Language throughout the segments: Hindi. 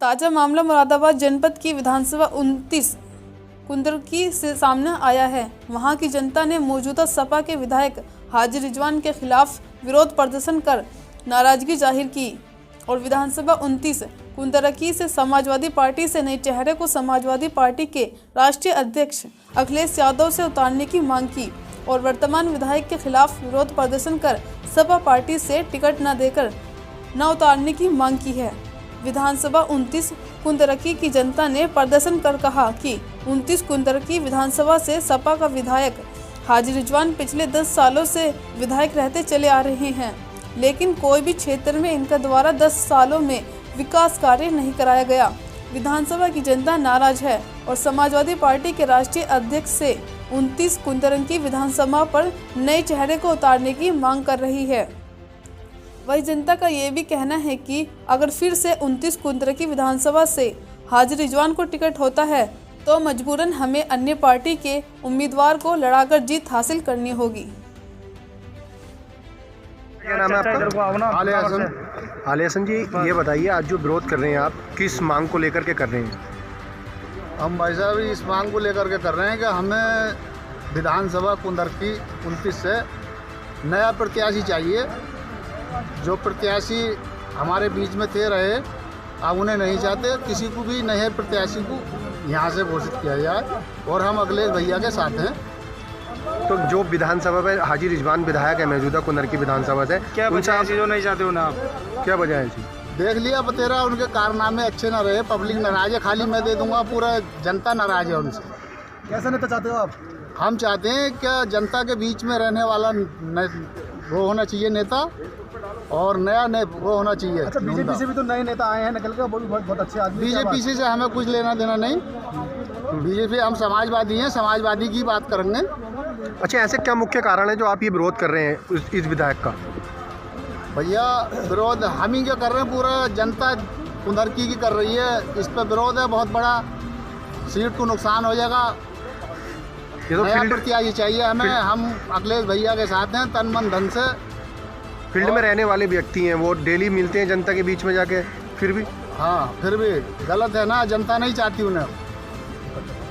ताजा मामला मुरादाबाद जनपद की विधानसभा 29 कुंदरकी से सामने आया है। वहां की जनता ने मौजूदा सपा के विधायक हाजी रिजवान के खिलाफ विरोध प्रदर्शन कर नाराजगी जाहिर की और विधानसभा 29 कुंदरकी से समाजवादी पार्टी से नए चेहरे को समाजवादी पार्टी के राष्ट्रीय अध्यक्ष अखिलेश यादव से उतारने की मांग की और वर्तमान विधायक के खिलाफ विरोध प्रदर्शन कर सपा पार्टी से टिकट न देकर न उतारने की मांग की है। विधानसभा 29 कुंदरकी की जनता ने प्रदर्शन कर कहा कि 29 कुंदरकी विधानसभा से सपा का विधायक हाजी रिजवान पिछले 10 सालों से विधायक रहते चले आ रहे हैं, लेकिन कोई भी क्षेत्र में इनका द्वारा 10 सालों में विकास कार्य नहीं कराया गया। विधानसभा की जनता नाराज है और समाजवादी पार्टी के राष्ट्रीय अध्यक्ष से 29 कुंदरकी विधानसभा पर नए चेहरे को उतारने की मांग कर रही है। वही जनता का ये भी कहना है कि अगर फिर से 29 कुंदरकी विधानसभा से हाजी रिजवान को टिकट होता है तो मजबूरन हमें अन्य पार्टी के उम्मीदवार को लड़ाकर जीत हासिल करनी होगी। क्या नाम है आपका? आले हसन जी, ये बताइए आज जो विरोध कर रहे हैं आप किस मांग को लेकर के कर रहे हैं? हम भाई साहब इस मांग को लेकर के कर रहे हैं कि हमें विधानसभा कुंदरकी 29 से नया प्रत्याशी चाहिए। जो प्रत्याशी हमारे बीच में थे रहे, अब उन्हें नहीं चाहते। किसी को भी नए प्रत्याशी को यहाँ से घोषित किया जाए और हम अखिलेश भैया के साथ हैं। तो जो विधानसभा में हाजी रिजवान विधायक है मौजूदा कुंदरकी विधानसभा से, क्या वजह है जो नहीं चाहते हो ना आप? क्या वजह है जी? देख लिया बतेरा, उनके कारनामे अच्छे न रहे, पब्लिक नाराज है। खाली मैं दे दूंगा, पूरा जनता नाराज है उनसे। कैसा नेता चाहते हो आप? हम चाहते हैं कि जनता के बीच में रहने वाला वो होना चाहिए नेता, और नया वो होना चाहिए। अच्छा, बीजेपी से भी तो नए नेता आए हैं निकल के, वो भी बहुत अच्छे आदमी। बीजेपी से हमें कुछ लेना देना नहीं। बीजेपी, हम समाजवादी हैं, समाजवादी की बात करेंगे। अच्छा, ऐसे क्या मुख्य कारण है जो आप ये विरोध कर रहे हैं इस विधायक का? भैया विरोध हम ही क्या कर रहे हैं, पूरा जनता कुंदरकी की कर रही है। इस पर विरोध है बहुत बड़ा, सीट को नुकसान हो जाएगा। ये तो नया प्रत्याशी चाहिए हमें। हम अखिलेश भैया के साथ हैं तन मन धन से। फील्ड में रहने वाले व्यक्ति हैं, वो डेली मिलते हैं जनता के बीच में जाके, फिर भी फिर भी गलत है ना। जनता नहीं चाहती उन्हें,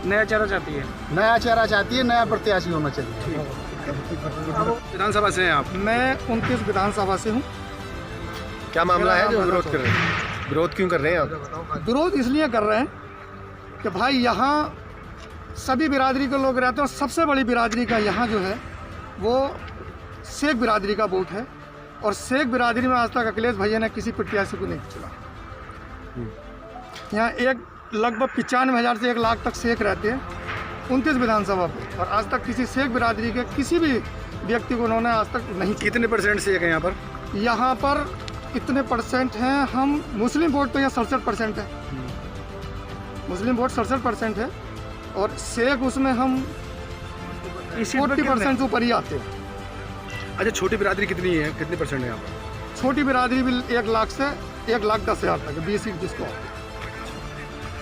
नया चेहरा चाहती है। नया चेहरा चाहती है, नया प्रत्याशी होना चाहिए। विधानसभा से हैं आप? मैं 29 विधानसभा से हूँ। क्या मामला है जो विरोध कर रहे हैं? विरोध क्यों कर रहे हैं आप? विरोध इसलिए कर रहे हैं कि भाई यहाँ सभी बिरादरी के लोग रहते हैं और सबसे बड़ी बिरादरी का यहाँ जो है वो शेख बिरादरी का वोट है, और शेख बिरादरी में आज तक अखिलेश भैया ने किसी प्रत्याशी को नहीं चुना। यहाँ लगभग 95,000 से 1 लाख तक शेख रहते हैं 29 विधानसभा पे, और आज तक किसी शेख बिरादरी के किसी भी व्यक्ति को उन्होंने आज तक नहीं। कितने परसेंट शेख हैं यहाँ पर? यहाँ पर कितने परसेंट हैं? हम मुस्लिम वोट तो यहाँ 67% है। मुस्लिम वोट 67% है, और शेख उसमें हम 40% से ऊपर ही आते हैं। अच्छा, छोटी बिरादरी कितनी है, कितने परसेंट है यहाँ पर? छोटी बिरादरी भी 1 लाख से 1,10,000 तक है, 20 जिसको।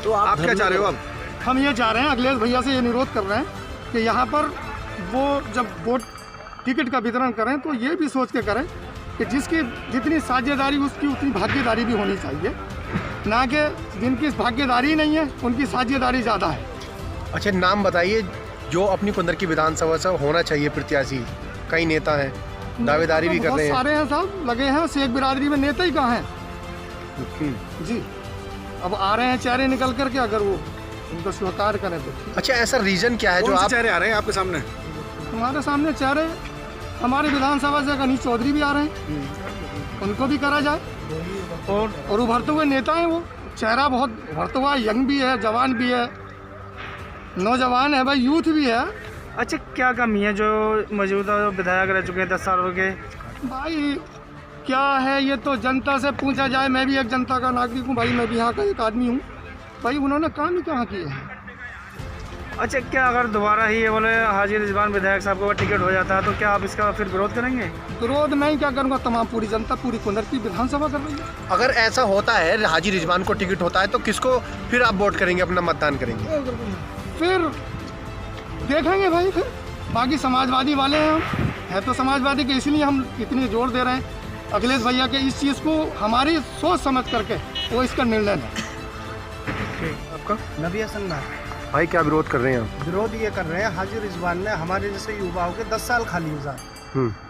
तो आप क्या चाह रहे हो अब? हम ये चाह रहे हैं, अखिलेश भैया से ये निरोध कर रहे हैं कि यहाँ पर वो जब वोट टिकट का वितरण करें तो ये भी सोच के करें कि जिसकी जितनी साझेदारी उसकी उतनी भागीदारी भी होनी चाहिए, ना कि जिनकी भागीदारी नहीं है उनकी साझेदारी ज़्यादा है। अच्छा, नाम बताइए जो अपनी कुंदरकी विधानसभा से होना चाहिए प्रत्याशी। कई नेता हैं, दावेदारी भी कर रहे हैं। सारे हैं साहब, लगे हैं। शेख बिरादरी में नेता ही कहाँ हैं जी? अब आ रहे हैं चेहरे निकल करके, अगर वो उनको स्वीकार करें तो। अच्छा, ऐसा रीजन क्या है जो आप चेहरे आ रहे हैं आपके सामने? हमारे सामने चेहरे हमारे विधानसभा से गणेश चौधरी भी आ रहे हैं, उनको भी करा जाए। और उभरते हुए नेता हैं वो, चेहरा बहुत उभरता हुआ, यंग भी है, जवान भी है, नौजवान है भाई, यूथ भी है। अच्छा, क्या कमी है जो मौजूदा विधायक रह चुके हैं 10 साल हो गए? भाई क्या है, ये तो जनता से पूछा जाए। मैं भी एक जनता का नागरिक हूँ भाई, मैं भी यहाँ का एक आदमी हूँ भाई। उन्होंने काम ही कहाँ किए हैं? अच्छा, क्या अगर दोबारा ही ये बोले हाजी रिजवान विधायक साहब को टिकट हो जाता है तो क्या आप इसका फिर विरोध करेंगे? विरोध मैं क्या करूँगा, तमाम पूरी जनता, पूरी कुंदरकी विधानसभा कर रही है। अगर ऐसा होता है, हाजी रिजवान को टिकट होता है, तो किसको फिर आप वोट करेंगे, अपना मतदान करेंगे? फिर देखेंगे भाई, फिर बाकी समाजवादी वाले हैं, हम है तो समाजवादी के, इसलिए हम इतनी जोर दे रहे हैं अखिलेश भैया के इस चीज़ को हमारी सोच समझ करके वो इसका निर्णय लें। ठीक, आपका? नबी हसन नार। भाई क्या विरोध कर रहे हैं आप? विरोध ये कर रहे हैं, हाजी रिजवान ने हमारे जैसे युवाओं के 10 साल खाली गुजार,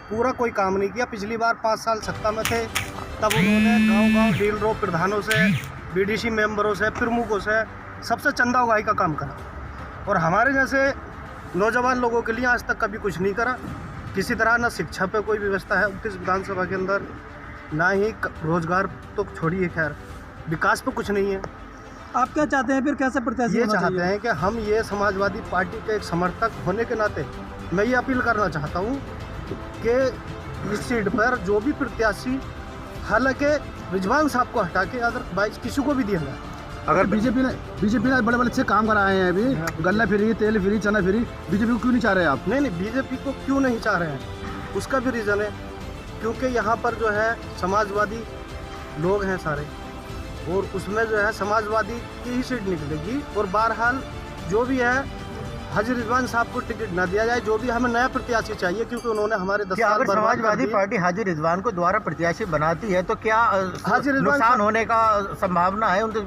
पूरा कोई काम नहीं किया। पिछली बार 5 साल सत्ता में थे, तब उन्होंने गांव-गांव डीलरों, प्रधानों से, बीडीसी मेंबरों से, प्रमुखों से सबसे चंदा उगाही का काम करा, और हमारे जैसे नौजवान लोगों के लिए आज तक कभी कुछ नहीं करा। किसी तरह ना शिक्षा पे कोई व्यवस्था है 29 विधानसभा के अंदर, ना ही रोजगार तो छोड़िए, खैर विकास पे कुछ नहीं है। आप क्या चाहते हैं फिर, कैसे प्रत्याशी ये होना चाहते चाहिए? हैं कि हम ये समाजवादी पार्टी के एक समर्थक होने के नाते मैं ये अपील करना चाहता हूँ कि इस सीट पर जो भी प्रत्याशी, हालांकि रिजवान साहब को हटा के अदरवाइज किसी को भी दिया जाए। अगर बीजेपी ने बड़े अच्छे काम कराए हैं अभी, गल्ला फ्री, तेल फ्री, चना फ्री, बीजेपी को क्यों नहीं चाह रहे आप? नहीं, बीजेपी को क्यों नहीं चाह रहे हैं, उसका भी रीज़न है, क्योंकि यहाँ पर जो है समाजवादी लोग हैं सारे, और उसमें जो है समाजवादी की ही सीट निकलेगी। और बहरहाल जो भी है, हाजी रिजवान साहब को टिकट ना दिया जाए, जो भी हमें नया प्रत्याशी चाहिए, क्योंकि उन्होंने हमारे 10 साल अगर बर्बाद कर समाजवादी दिए। पार्टी हाजी रिजवान को दोबारा प्रत्याशी बनाती है तो क्या हाजी रिजवान नुकसान साहब- होने का संभावना है उनके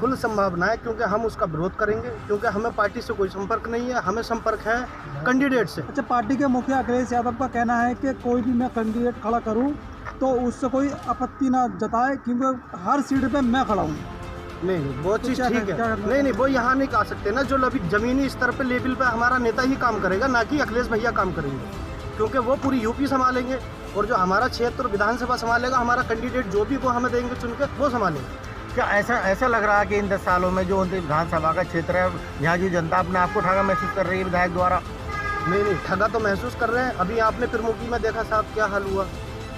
फुल संभावना है, क्योंकि हम उसका विरोध करेंगे, क्योंकि हमें पार्टी से कोई संपर्क नहीं है, हमें संपर्क है कैंडिडेट से। अच्छा, पार्टी के मुखिया अखिलेश यादव का कहना है कि कोई भी मैं कैंडिडेट खड़ा करूं तो उससे कोई आपत्ति ना जताए, क्योंकि हर सीट पे मैं खड़ा हूं। नहीं, वो तो चीज़ क्या ठीक क्या है। करना नहीं, वो यहाँ नहीं कह सकते ना, जो अभी जमीनी स्तर पे लेवल पे हमारा नेता ही काम करेगा, ना कि अखिलेश भैया काम करेंगे, क्योंकि वो पूरी यूपी संभालेंगे, और जो हमारा क्षेत्र विधानसभा संभालेगा, हमारा कैंडिडेट जो भी वो हमें देंगे चुन के, वो संभालेंगे। क्या ऐसा लग रहा है कि इन 10 सालों में जो उनके विधानसभा का क्षेत्र है, यहाँ की जनता अपने आप को ठगा महसूस कर रही है विधायक द्वारा? नहीं, ठगा तो महसूस कर रहे हैं। अभी आपने प्रमुखी में देखा साहब क्या हाल हुआ,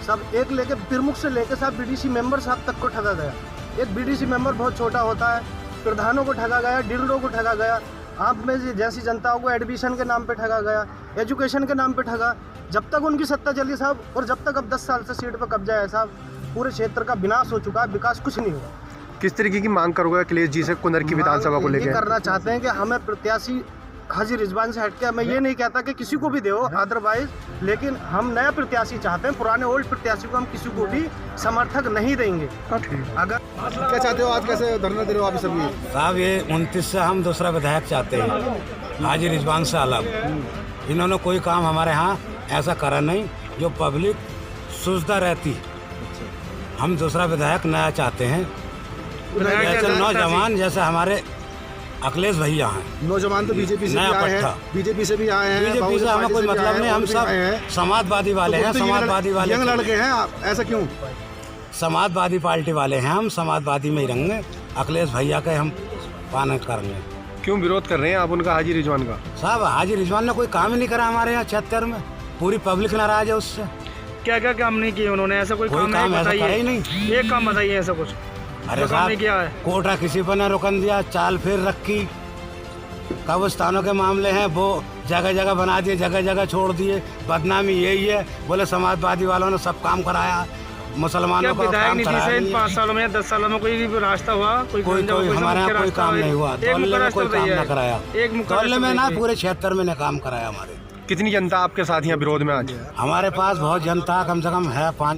सब एक लेके प्रमुख से लेके साहब बीडीसी मेंबर साहब तक को ठगा गया। एक बीडीसी मेंबर बहुत छोटा होता है, प्रधानों को ठगा गया, डीलरों को ठगा गया, आप में जैसी जनताओं को एडमिशन के नाम पे ठगा गया, एजुकेशन के नाम पे ठगा। जब तक उनकी सत्ता चली साहब, और जब तक अब 10 साल से सीट पर कब्जा है साहब, पूरे क्षेत्र का विनाश हो चुका है, विकास कुछ नहीं हुआ। किस तरीके की मांग करोगे अखिलेश जी से कुंदर की विधानसभा को ये लेकर? करना चाहते हैं कि हमें प्रत्याशी हाजी रिजवान से हटके, मैं ये नहीं कहता कि किसी को भी दे अदरवाइज, लेकिन हम नया प्रत्याशी चाहते हैं। पुराने ओल्ड प्रत्याशी को हम किसी को भी समर्थक नहीं देंगे। अगर क्या चाहते हो, आज कैसे धरना दे रहे हो आप सभी? साहब, ये 29 से हम दूसरा विधायक चाहते हैं, हाजी रिजवान से अलग। इन्होंने कोई काम हमारे यहाँ ऐसा करा नहीं जो पब्लिक सुविधा रहती। हम दूसरा विधायक नया चाहते हैं, जैसे नौजवान, जैसे हमारे अखिलेश भैया हैं। नौजवान तो बीजेपी से नया भी आए हैं, पट्टा। बीजेपी से भी आए हैं, बीजेपी से हमें कोई मतलब नहीं, हम सब समाजवादी वाले हैं, समाजवादी वाले यंग लड़के हैं आप, ऐसा क्यों? समाजवादी पार्टी वाले हैं, हम समाजवादी में ही रहेंगे। अखिलेश भैया के हम पालन करेंगे। क्यों विरोध कर रहे हैं आप उनका, हाजी रिजवान का? साहब, हाजी रिजवान ने कोई काम ही नहीं करा हमारे यहाँ क्षेत्र में, पूरी पब्लिक नाराज है उससे। क्या क्या काम नहीं किए उन्होंने, ऐसा कोई काम काम है ऐसा करा ही बताइए, नहीं। एक काम बताइए ऐसा कुछ अरे जो काम साहब, नहीं किया है। कोटा किसी पर ने रुकन दिया, चाल फिर रखी, कब्रिस्तानों के मामले हैं वो जगह जगह बना दिए, जगह जगह छोड़ दिए। बदनामी यही है, बोले समाजवादी वालों ने सब काम कराया, क्या मुसलमानों का विधायक काम नीति कराया से इन नहीं 5 है। सालों में, 10 सालों में कोई भी रास्ता हुआ? कोई हमारे यहाँ कोई काम नहीं हुआ, तौले में कोई काम न कराया, तौले में ना पूरे क्षेत्र में ने काम कराया हमारे। कितनी जनता आपके साथ यहाँ विरोध में आज? हमारे पास बहुत जनता, कम से कम है 5